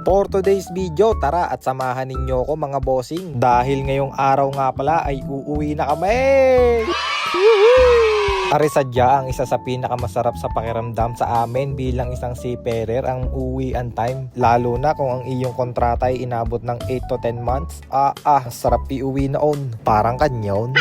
For today's video, tara at samahan ninyo ko mga bossing. Dahil ngayong araw nga pala ay uuwi na kami! Ari sadya ang isa sa pinakamasarap sa pakiramdam sa amin bilang isang seafarer ang uwian time. Lalo na kung ang iyong kontrata ay inabot ng 8 to 10 months. Sarap iuwi noon. Parang kanyon.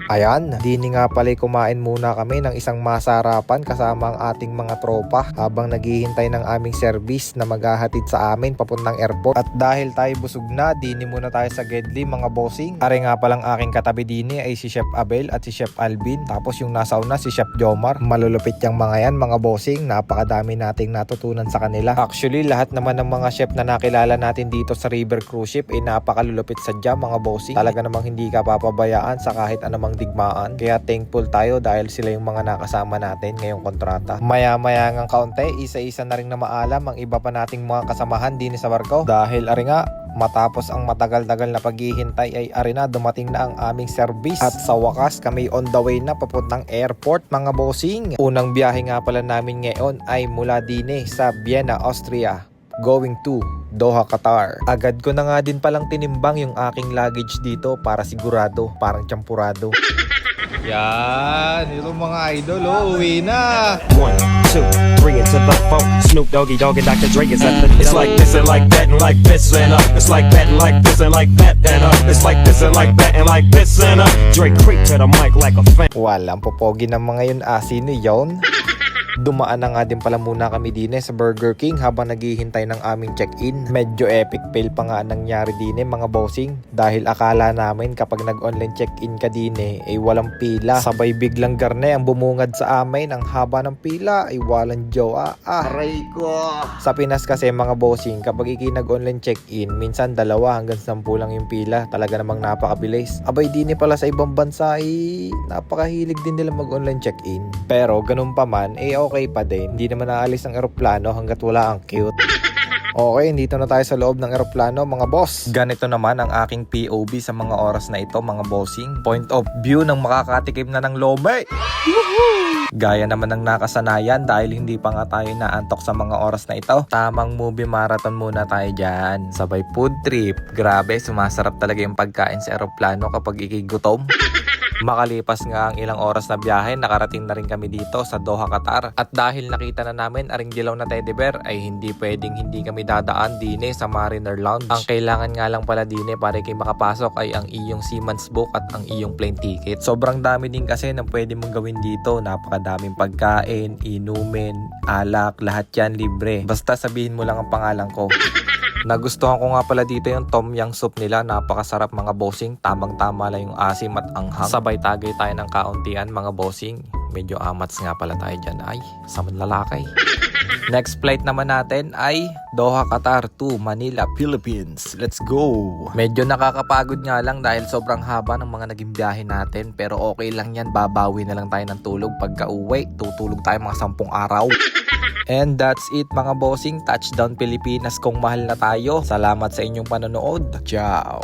Ayan, dini nga pala kumain muna kami ng isang masarapan kasama ang ating mga tropa habang naghihintay ng aming service na maghahatid sa amin papuntang airport. At dahil tayo busog na, dini muna tayo sa Gedli mga bossing. Are nga palang aking katabi dini ay si Chef Abel at si Chef Alvin. Tapos yung nasa una si Chef Jomar. Malulupit yung mga yan mga bossing. Napakadami nating natutunan sa kanila. Actually, lahat naman ng mga chef na nakilala natin dito sa River Cruise Ship ay napakalulupit sadya mga bossing. Talaga namang hindi ka papabayaan sa kahit anumang digmaan. Kaya thankful tayo dahil sila yung mga nakasama natin ngayong kontrata. Maya-maya ngang kaunti, isa-isa na rin na maalam ang iba pa nating mga kasamahan din sa barko. Dahil ari nga, matapos ang matagal-tagal na paghihintay ay ari na dumating na ang aming service. At sa wakas, kami on the way na papuntang airport mga bossing. Unang biyahe nga pala namin ngayon ay mula dine sa Vienna, Austria, going to Doha, Qatar. Agad ko na nga din palang tinimbang yung aking luggage dito para sigurado, parang champurado. Yan, ito mga idol, uwi na! 1, 2, 3 into the 4. Snoop Doggy Dogg and Dr. Dre is at the It's like this and like that and like this and It's like that and like this and like that and It's like this and like that and like this and Dre creep to the mic like a fan. Walang popogi ng mga yun, sino yun? Dumaan na nga din pala muna kami dine sa Burger King habang naghihintay ng aming check-in. Medyo epic fail pa nga nangyari dine mga bossing. Dahil akala namin kapag nag-online check-in ka dine ay walang pila. Sabay biglang garne ang bumungad sa amin. Ang haba ng pila ay walang jowa. Aray ko! Sa Pinas kasi mga bossing, kapag nag-online check-in, minsan 2 hanggang 10 lang yung pila. Talaga namang napakabilis. Abay dine pala sa ibang bansa ay napakahilig din nila mag-online check-in. Pero ganun pa man, okay pa din. Hindi naman naalis ang eroplano hanggat wala ang cute. Okay, dito na tayo sa loob ng eroplano mga boss. Ganito naman ang aking POV sa mga oras na ito mga bossing. Point of view ng makakatikim na ng lome. Gaya naman ng nakasanayan dahil hindi pa nga tayo naantok sa mga oras na ito. Tamang movie marathon muna tayo dyan. Sabay food trip. Grabe, sumasarap talaga yung pagkain sa eroplano kapag ikigutom. Makalipas nga ang ilang oras na biyahe, nakarating na rin kami dito sa Doha, Qatar. At dahil nakita na namin aring dilaw na teddy bear, ay hindi pwedeng hindi kami dadaan dine sa Mariner Lounge. Ang kailangan nga lang pala dine para kayo makapasok ay ang iyong seaman's book at ang iyong plane ticket. Sobrang dami din kasi na pwede mong gawin dito. Napakadaming pagkain, inumin, alak, lahat yan libre. Basta sabihin mo lang ang pangalan ko. Nagustuhan ko nga pala dito yung tom yum soup nila. Napakasarap mga bossing. Tamang-tama lang yung asim at anghang. Sabay tagay tayo ng kauntian mga bossing. Medyo amats nga pala tayo dyan. Ay, sa manlalakay. Next flight naman natin ay Doha, Qatar to Manila, Philippines. Let's go! Medyo nakakapagod nga lang dahil sobrang haba ng mga naging biyahe natin. Pero okay lang yan. Babawi na lang tayo ng tulog. Pagka uwi, tutulog tayo mga 10 araw. And that's it mga bossing. Touchdown Pilipinas kung mahal na tayo. Salamat sa inyong panonood. Ciao!